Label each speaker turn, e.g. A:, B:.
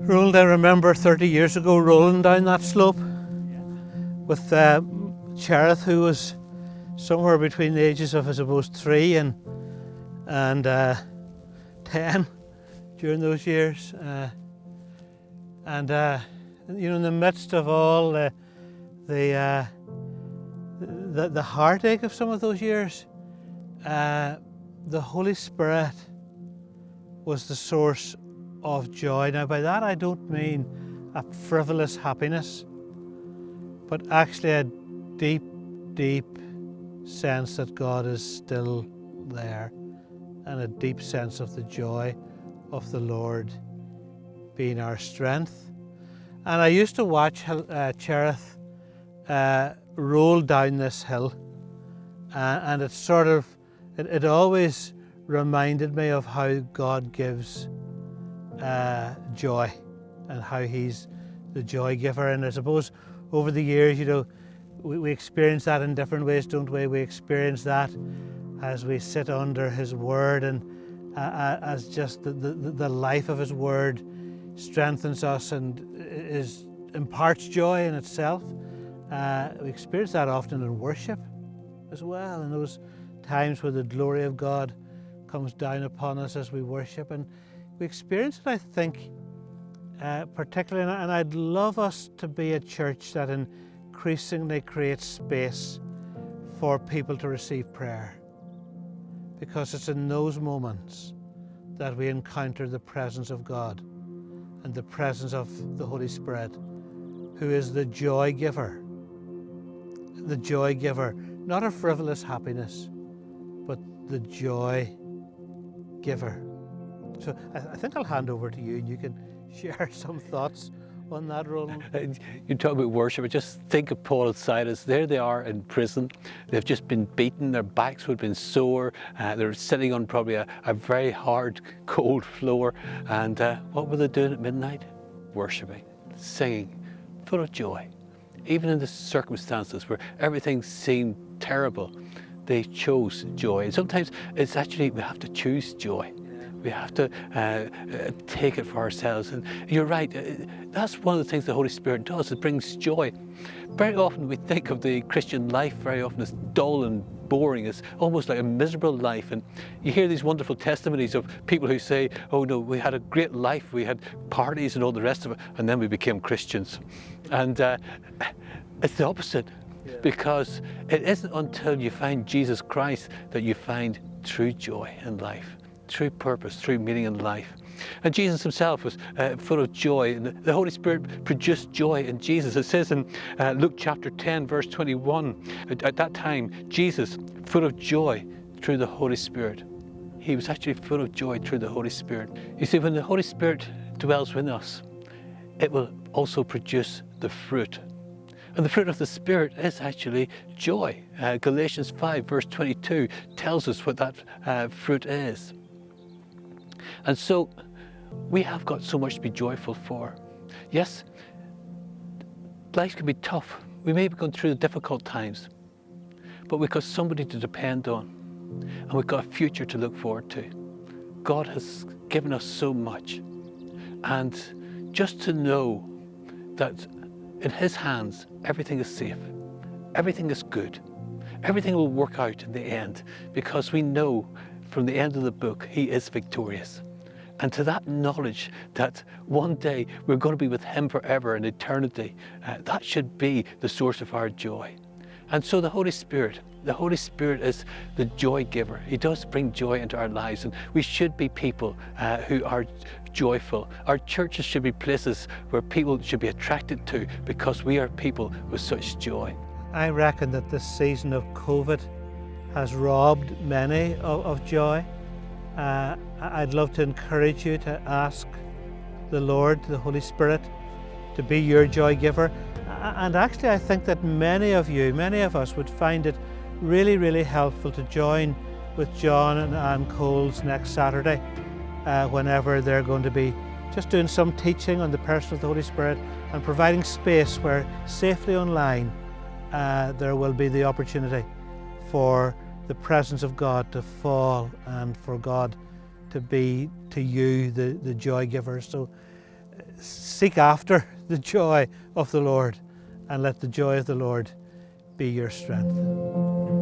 A: Roland, I remember 30 years ago rolling down that slope with Cherith, who was somewhere between the ages of, I suppose, 3 and 10 during those years. In the midst of all the heartache of some of those years, the Holy Spirit was the source of joy. Now, by that I don't mean a frivolous happiness, but actually a deep, deep sense that God is still there, and a deep sense of the joy of the Lord being our strength. And I used to watch Cherith roll down this hill, and it always reminded me of how God gives joy and how He's the joy giver. And I suppose over the years, we experience that in different ways, don't we? We experience that as we sit under His Word, and as just the life of His Word strengthens us and imparts joy in itself. We experience that often in worship as well, in those times where the glory of God comes down upon us as we worship. And we experience it, I think, particularly, and I'd love us to be a church that increasingly creates space for people to receive prayer, because it's in those moments that we encounter the presence of God and the presence of the Holy Spirit, who is the joy giver. The joy giver, not a frivolous happiness, but the joy giver. So I think I'll hand over to you, and you can share some thoughts on that, Roland.
B: You talk about worship, I just think of Paul and Silas. There they are in prison. They've just been beaten, their backs would have been sore, they're sitting on probably a very hard, cold floor. And what were they doing at midnight? Worshipping, singing, full of joy. Even in the circumstances where everything seemed terrible, they chose joy. And sometimes it's actually, we have to choose joy. We have to take it for ourselves. And you're right, that's one of the things the Holy Spirit does. It brings joy. Very often we think of the Christian life very often as dull and boring. It's almost like a miserable life. And you hear these wonderful testimonies of people who say, oh no, we had a great life, we had parties and all the rest of it, and then we became Christians. And it's the opposite. Because it isn't until you find Jesus Christ that you find true joy in life, true purpose, true meaning in life. And Jesus Himself was full of joy, and the Holy Spirit produced joy in Jesus. It says in Luke chapter 10, verse 21, at that time, Jesus, full of joy through the Holy Spirit. He was actually full of joy through the Holy Spirit. You see, when the Holy Spirit dwells within us, it will also produce the fruit. And the fruit of the Spirit is actually joy. Galatians 5 verse 22 tells us what that fruit is. And so we have got so much to be joyful for. Yes, life can be tough. We may be going through the difficult times, but we've got somebody to depend on, and we've got a future to look forward to. God has given us so much. And just to know that in His hands, everything is safe, everything is good, everything will work out in the end, because we know from the end of the book, He is victorious. And to that knowledge that one day we're going to be with Him forever in eternity, that should be the source of our joy. And so the Holy Spirit is the joy giver. He does bring joy into our lives, and we should be people who are joyful. Our churches should be places where people should be attracted to, because we are people with such joy.
A: I reckon that this season of COVID has robbed many of joy. I'd love to encourage you to ask the Lord, the Holy Spirit, to be your joy giver. And actually, I think that many of us would find it really, really helpful to join with John and Ann Coles next Saturday, whenever they're going to be just doing some teaching on the person of the Holy Spirit and providing space where safely online there will be the opportunity for the presence of God to fall and for God to be to you the joy giver. So seek after the joy of the Lord, and let the joy of the Lord be your strength.